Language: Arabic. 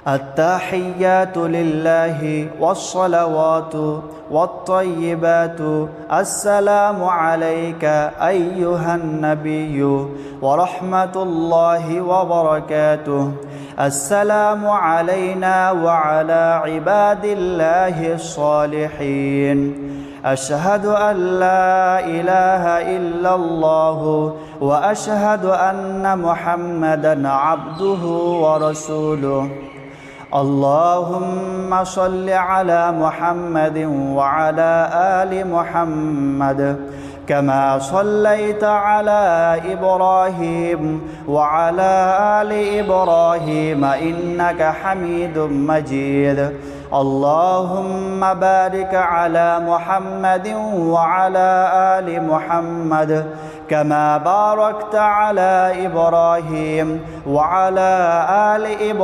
التحيات لله والصلوات والطيبات السلام عليك أيها النبي ورحمة الله وبركاته السلام علينا وعلى عباد الله الصالحين أشهد أن لا إله إلا الله وأشهد أن محمدًا عبده ورسوله اللهم صل على محمد وعلى آل محمد كما صليت على إبراهيم وعلى آل إبراهيم إنك حميد مجيد اللهم بارك على محمد وعلى آل محمد كما باركت على إبراهيم وعلى آل إبراهيم